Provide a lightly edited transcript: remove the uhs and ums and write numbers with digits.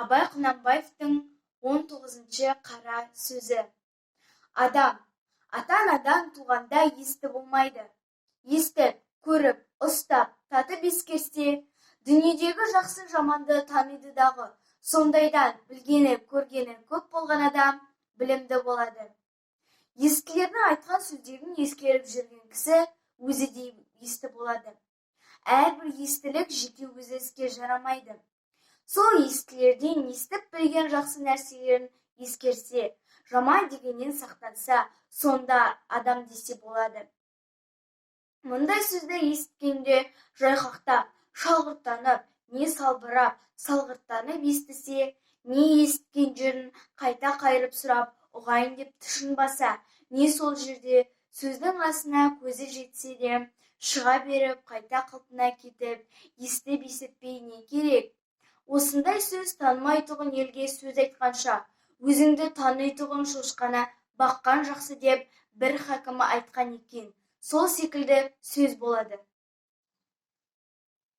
Абай Құнанбаевтың 19-ші қара сөзі. Адам, ата-анадан туғанда есті болмайды. Естіп, көріп, ұстап, татып ескерсе, дүниедегі жақсы жаманды таниды дағы. Сондайдан білгені, көргені көп болған адам білімді болады. Естілердің айтқан сөздерін ескеріп жүрген кісі өзі де есті болады. Әрбір естілік жеке өз іске жарамайды. Сол естілерден естіп білген жақсы нәрселерін ескерсе, жаман дегеннен сақтанса, сонда адам десе болады. Мұндай сөзді естігенде жайқақтап, шалғырттанып, не салбырап, салғырттанып естісе, не естіген жерін қайта қайырып сұрап, ұғайын деп тұшынбаса, не сол жерде сөздің асына көзі жетсе де, шыға беріп, қайта қалпына кетіп, естіп-есітпей не керек? Осындай сөз танымайтұғын елге сөз айтқанша, өзіңді танитұғын шошқана баққан жақсы деп бір хакім айтқан екен. Сол секілді сөз болады.